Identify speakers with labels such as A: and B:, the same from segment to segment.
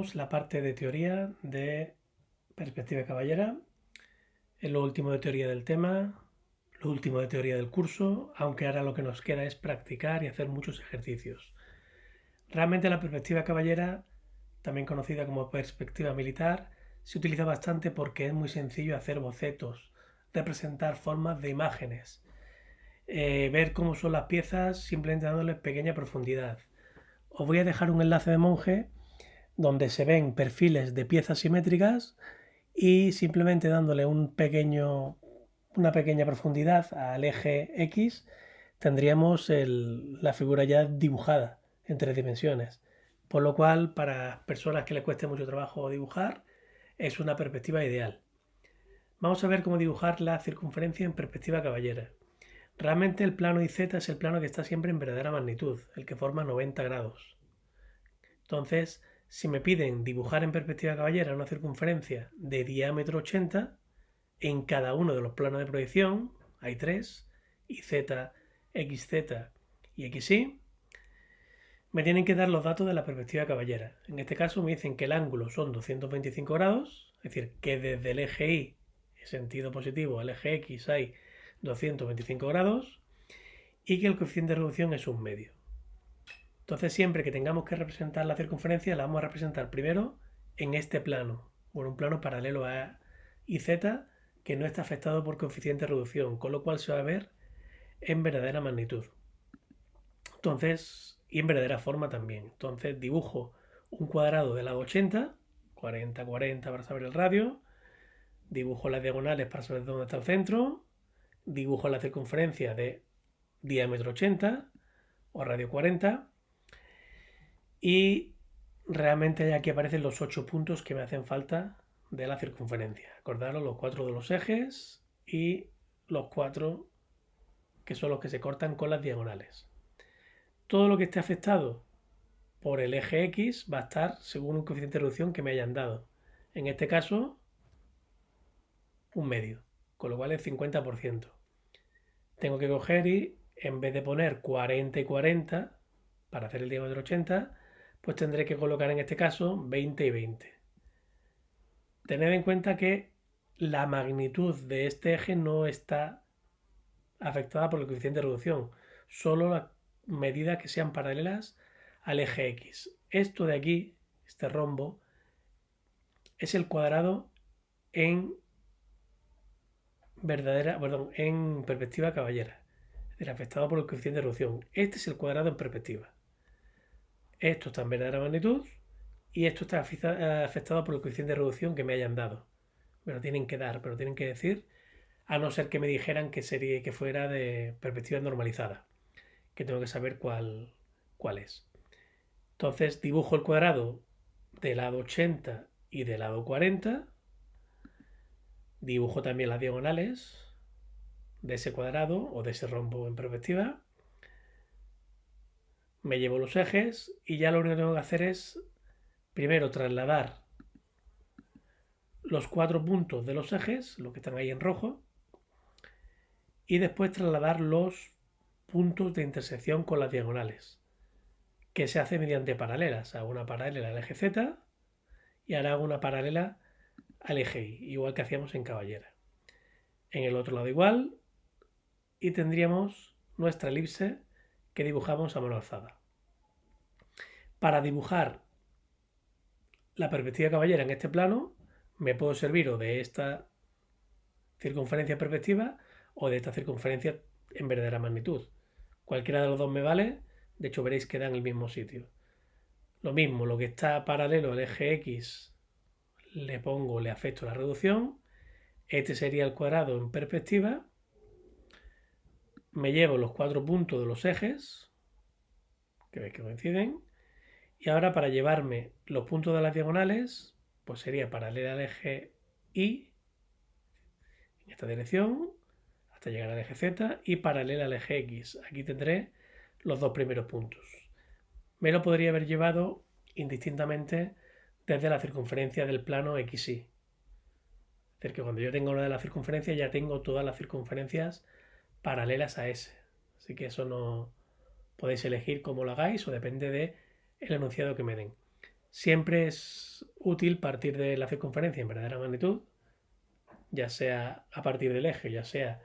A: Terminamos la parte de teoría de perspectiva caballera. Es lo último de teoría del tema, lo último de teoría del curso, aunque ahora lo que nos queda es practicar y hacer muchos ejercicios. Realmente la perspectiva caballera, también conocida como perspectiva militar, se utiliza bastante porque es muy sencillo hacer bocetos, representar formas de imágenes, ver cómo son las piezas simplemente dándoles pequeña profundidad. Os voy a dejar un enlace de monje donde se ven perfiles de piezas simétricas y simplemente dándole una pequeña profundidad al eje X tendríamos la figura ya dibujada en 3 dimensiones. Por lo cual, para personas que les cueste mucho trabajo dibujar, es una perspectiva ideal. Vamos a ver cómo dibujar la circunferencia en perspectiva caballera. Realmente el plano IZ es el plano que está siempre en verdadera magnitud, el que forma 90 grados. Entonces, si me piden dibujar en perspectiva caballera una circunferencia de diámetro 80, en cada uno de los planos de proyección, hay 3, YZ, XZ y XY, me tienen que dar los datos de la perspectiva caballera. En este caso me dicen que el ángulo son 225 grados, es decir, que desde el eje Y, en sentido positivo, al eje X hay 225 grados y que el coeficiente de reducción es 1/2. Entonces siempre que tengamos que representar la circunferencia la vamos a representar primero en este plano, o en un plano paralelo a YZ que no está afectado por coeficiente de reducción, con lo cual se va a ver en verdadera magnitud. Entonces, y en verdadera forma también. Entonces dibujo un cuadrado de lado 80, 40, 40 para saber el radio, dibujo las diagonales para saber dónde está el centro, dibujo la circunferencia de diámetro 80 o radio 40 y realmente aquí aparecen los 8 puntos que me hacen falta de la circunferencia. Acordaros los 4 de los ejes y los 4 que son los que se cortan con las diagonales. Todo lo que esté afectado por el eje X va a estar según un coeficiente de reducción que me hayan dado. En este caso, 1/2, con lo cual es 50%. Tengo que coger y en vez de poner 40 y 40 para hacer el diámetro 80, pues tendré que colocar en este caso 20 y 20. Tened en cuenta que la magnitud de este eje no está afectada por el coeficiente de reducción, solo las medidas que sean paralelas al eje X. Esto de aquí, este rombo, es el cuadrado en en perspectiva caballera, es decir, afectado por el coeficiente de reducción. Este es el cuadrado en perspectiva. Esto está en verdadera magnitud y esto está afectado por el coeficiente de reducción que me hayan dado. Me lo tienen que dar, pero tienen que decir, a no ser que me dijeran que fuera de perspectiva normalizada, que tengo que saber cuál es. Entonces dibujo el cuadrado de lado 80 y de lado 40. Dibujo también las diagonales de ese cuadrado o de ese rombo en perspectiva. Me llevo los ejes y ya lo único que tengo que hacer es primero trasladar los 4 puntos de los ejes, los que están ahí en rojo, y después trasladar los puntos de intersección con las diagonales, que se hace mediante paralelas. Hago una paralela al eje Z y ahora hago una paralela al eje Y, igual que hacíamos en caballera. En el otro lado igual y tendríamos nuestra elipse que dibujamos a mano alzada. Para dibujar la perspectiva caballera en este plano me puedo servir o de esta circunferencia perspectiva o de esta circunferencia en verdadera magnitud. Cualquiera de los dos me vale, de hecho veréis que da en el mismo sitio. Lo mismo, lo que está paralelo al eje X le afecto la reducción. Este sería el cuadrado en perspectiva. Me llevo los 4 puntos de los ejes, que veis que coinciden. Y ahora para llevarme los puntos de las diagonales, pues sería paralela al eje Y, en esta dirección, hasta llegar al eje Z, y paralela al eje X. Aquí tendré los 2 primeros puntos. Me lo podría haber llevado indistintamente desde la circunferencia del plano XY. Es decir, que cuando yo tenga una de las circunferencias ya tengo todas las circunferencias paralelas a ese. Así que eso no podéis elegir cómo lo hagáis o depende del enunciado que me den. Siempre es útil partir de la circunferencia en verdadera magnitud, ya sea a partir del eje, ya sea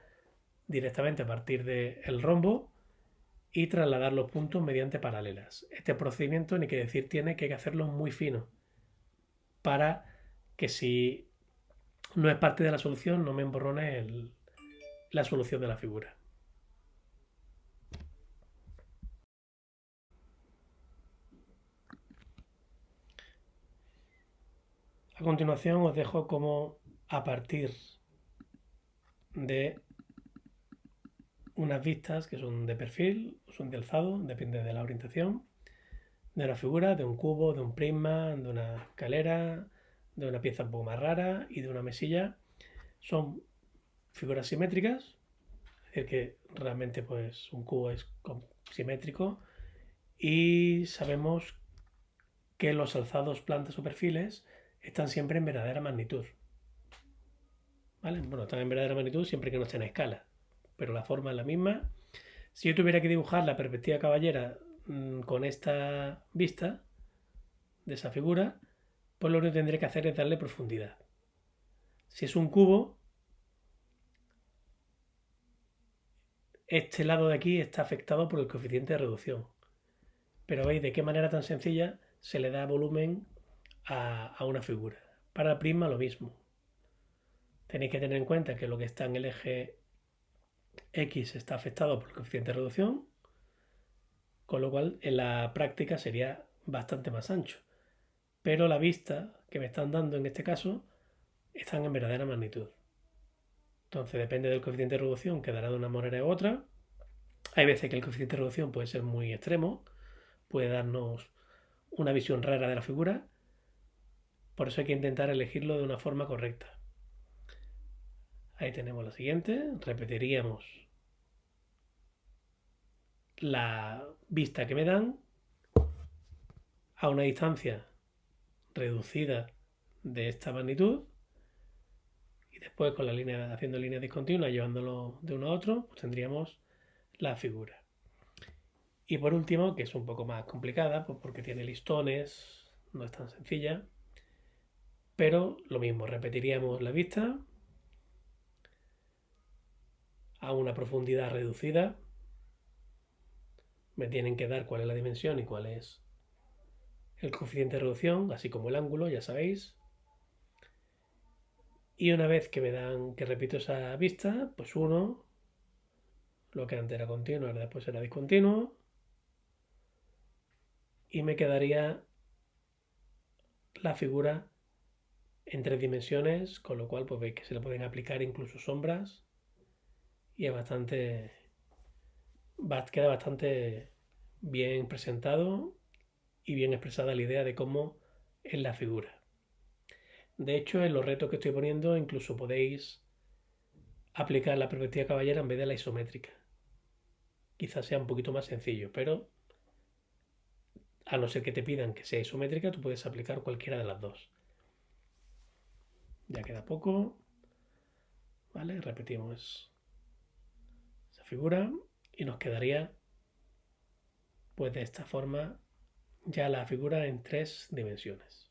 A: directamente a partir del rombo, y trasladar los puntos mediante paralelas. Este procedimiento, ni que decir tiene, que hay que hacerlo muy fino para que si no es parte de la solución no me emborrone la solución de la figura. A continuación os dejo cómo, a partir de unas vistas que son de perfil, son de alzado, depende de la orientación, de una figura, de un cubo, de un prisma, de una escalera, de una pieza un poco más rara y de una mesilla. Son figuras simétricas, es decir, que realmente pues un cubo es simétrico, y sabemos que los alzados, plantas o perfiles están siempre en verdadera magnitud. ¿Vale? Bueno, están en verdadera magnitud siempre que no estén a escala, pero la forma es la misma. Si yo tuviera que dibujar la perspectiva caballera con esta vista de esa figura, pues lo único que tendré que hacer es darle profundidad. Si es un cubo, este lado de aquí está afectado por el coeficiente de reducción. Pero veis de qué manera tan sencilla se le da volumen a una figura. Para el prisma lo mismo. Tenéis que tener en cuenta que lo que está en el eje X está afectado por el coeficiente de reducción, con lo cual en la práctica sería bastante más ancho. Pero la vista que me están dando en este caso están en verdadera magnitud. Entonces depende del coeficiente de reducción, quedará de una manera u otra. Hay veces que el coeficiente de reducción puede ser muy extremo, puede darnos una visión rara de la figura, por eso hay que intentar elegirlo de una forma correcta. Ahí tenemos la siguiente, repetiríamos la vista que me dan a una distancia reducida de esta magnitud, y después con la línea, haciendo líneas discontinuas, llevándolo de uno a otro, pues tendríamos la figura. Y por último, que es un poco más complicada, pues porque tiene listones, no es tan sencilla, pero lo mismo, repetiríamos la vista a una profundidad reducida. Me tienen que dar cuál es la dimensión y cuál es el coeficiente de reducción, así como el ángulo, ya sabéis. Y una vez que me dan, que repito esa vista, pues 1, lo que antes era continuo, ahora después era discontinuo, y me quedaría la figura en 3 dimensiones, con lo cual pues veis que se le pueden aplicar incluso sombras y es queda bastante bien presentado y bien expresada la idea de cómo es la figura. De hecho, en los retos que estoy poniendo incluso podéis aplicar la perspectiva caballera en vez de la isométrica. Quizás sea un poquito más sencillo, pero a no ser que te pidan que sea isométrica, tú puedes aplicar cualquiera de las dos. Ya queda poco. ¿Vale? Repetimos esa figura y nos quedaría pues de esta forma ya la figura en 3 dimensiones.